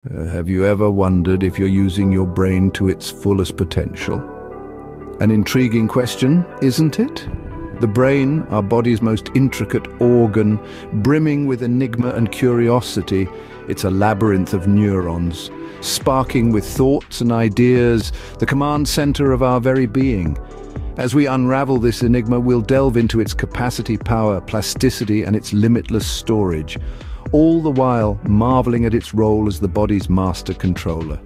Have you ever wondered if you're using your brain to its fullest potential? An intriguing question, isn't it? The brain, our body's most intricate organ, brimming with enigma and curiosity, it's a labyrinth of neurons, sparking with thoughts and ideas, the command center of our very being. As we unravel this enigma, we'll delve into its capacity, power, plasticity, and its limitless storage, all the while marveling at its role as the body's master controller.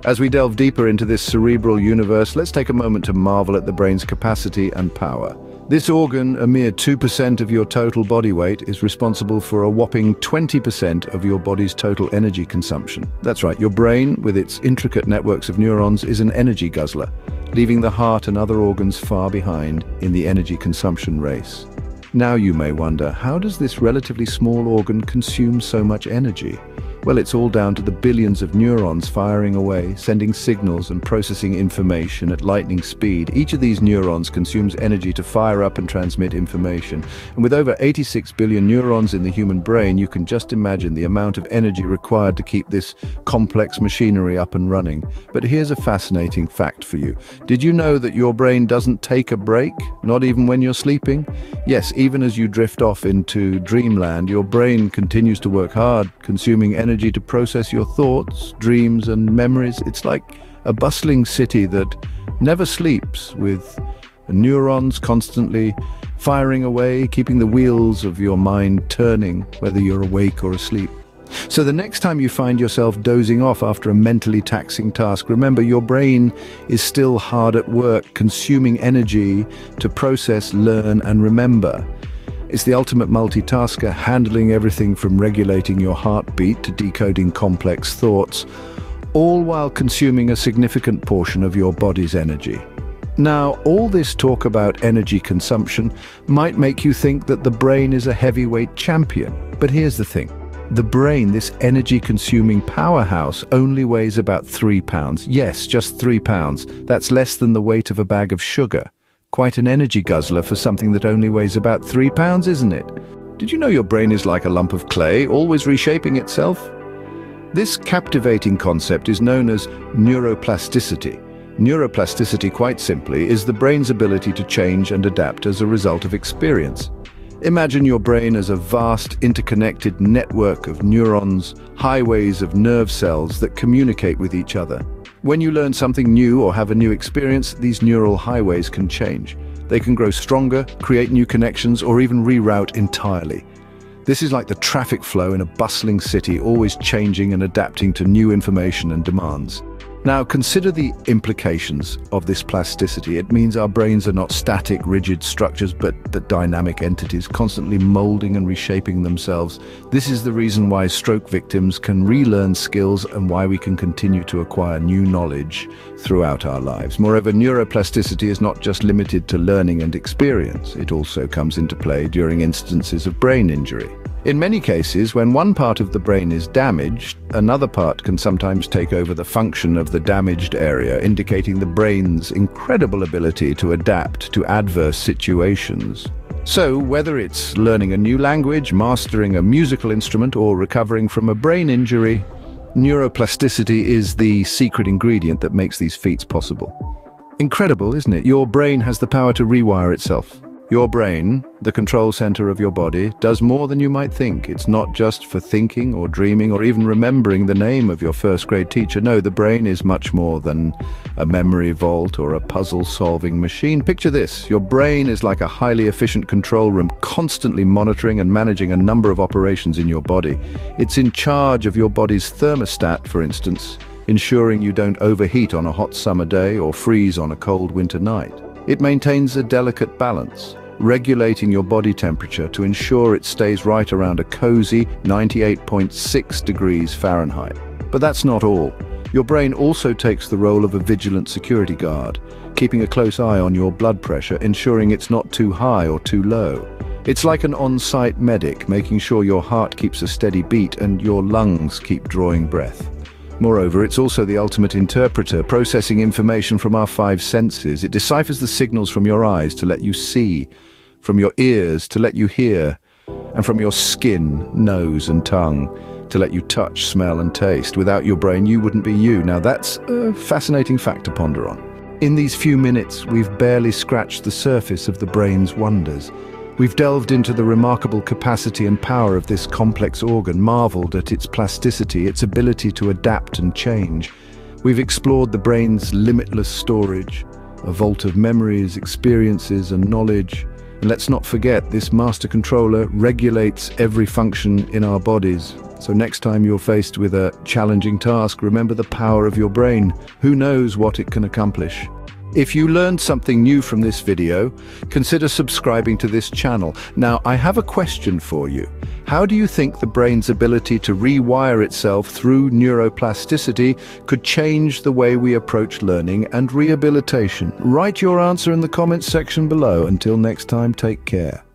As we delve deeper into this cerebral universe, let's take a moment to marvel at the brain's capacity and power. This organ, a mere 2% of your total body weight, is responsible for a whopping 20% of your body's total energy consumption. That's right, your brain, with its intricate networks of neurons, is an energy guzzler, leaving the heart and other organs far behind in the energy consumption race. Now you may wonder, how does this relatively small organ consume so much energy? Well, it's all down to the billions of neurons firing away, sending signals and processing information at lightning speed. Each of these neurons consumes energy to fire up and transmit information. And with over 86 billion neurons in the human brain, you can just imagine the amount of energy required to keep this complex machinery up and running. But here's a fascinating fact for you. Did you know that your brain doesn't take a break, not even when you're sleeping? Yes, even as you drift off into dreamland, your brain continues to work hard, consuming energy to process your thoughts, dreams, and memories. It's like a bustling city that never sleeps, with neurons constantly firing away, keeping the wheels of your mind turning, whether you're awake or asleep. So the next time you find yourself dozing off after a mentally taxing task, remember your brain is still hard at work, consuming energy to process, learn, and remember. It's the ultimate multitasker, handling everything from regulating your heartbeat to decoding complex thoughts, all while consuming a significant portion of your body's energy. Now, all this talk about energy consumption might make you think that the brain is a heavyweight champion. But here's the thing. The brain, this energy-consuming powerhouse, only weighs about 3 pounds. Yes, just 3 pounds. That's less than the weight of a bag of sugar. Quite an energy guzzler for something that only weighs about 3 pounds, isn't it? Did you know your brain is like a lump of clay, always reshaping itself? This captivating concept is known as neuroplasticity. Neuroplasticity, quite simply, is the brain's ability to change and adapt as a result of experience. Imagine your brain as a vast, interconnected network of neurons, highways of nerve cells that communicate with each other. When you learn something new or have a new experience, these neural highways can change. They can grow stronger, create new connections, or even reroute entirely. This is like the traffic flow in a bustling city, always changing and adapting to new information and demands. Now, consider the implications of this plasticity. It means our brains are not static, rigid structures, but dynamic entities, constantly molding and reshaping themselves. This is the reason why stroke victims can relearn skills and why we can continue to acquire new knowledge throughout our lives. Moreover, neuroplasticity is not just limited to learning and experience. It also comes into play during instances of brain injury. In many cases, when one part of the brain is damaged, another part can sometimes take over the function of the damaged area, indicating the brain's incredible ability to adapt to adverse situations. So, whether it's learning a new language, mastering a musical instrument, or recovering from a brain injury, neuroplasticity is the secret ingredient that makes these feats possible. Incredible, isn't it? Your brain has the power to rewire itself. Your brain, the control center of your body, does more than you might think. It's not just for thinking or dreaming or even remembering the name of your first grade teacher. No, the brain is much more than a memory vault or a puzzle-solving machine. Picture this. Your brain is like a highly efficient control room, constantly monitoring and managing a number of operations in your body. It's in charge of your body's thermostat, for instance, ensuring you don't overheat on a hot summer day or freeze on a cold winter night. It maintains a delicate balance, regulating your body temperature to ensure it stays right around a cozy 98.6 degrees Fahrenheit. But that's not all. Your brain also takes the role of a vigilant security guard, keeping a close eye on your blood pressure, ensuring it's not too high or too low. It's like an on-site medic, making sure your heart keeps a steady beat and your lungs keep drawing breath. Moreover, it's also the ultimate interpreter, processing information from our 5 senses. It deciphers the signals from your eyes to let you see, from your ears to let you hear, and from your skin, nose, and tongue, to let you touch, smell and taste. Without your brain, you wouldn't be you. Now that's a fascinating fact to ponder on. In these few minutes, we've barely scratched the surface of the brain's wonders. We've delved into the remarkable capacity and power of this complex organ, marveled at its plasticity, its ability to adapt and change. We've explored the brain's limitless storage, a vault of memories, experiences and knowledge. And let's not forget, this master controller regulates every function in our bodies. So next time you're faced with a challenging task, remember the power of your brain. Who knows what it can accomplish? If you learned something new from this video, consider subscribing to this channel. Now, I have a question for you. How do you think the brain's ability to rewire itself through neuroplasticity could change the way we approach learning and rehabilitation? Write your answer in the comments section below. Until next time, take care.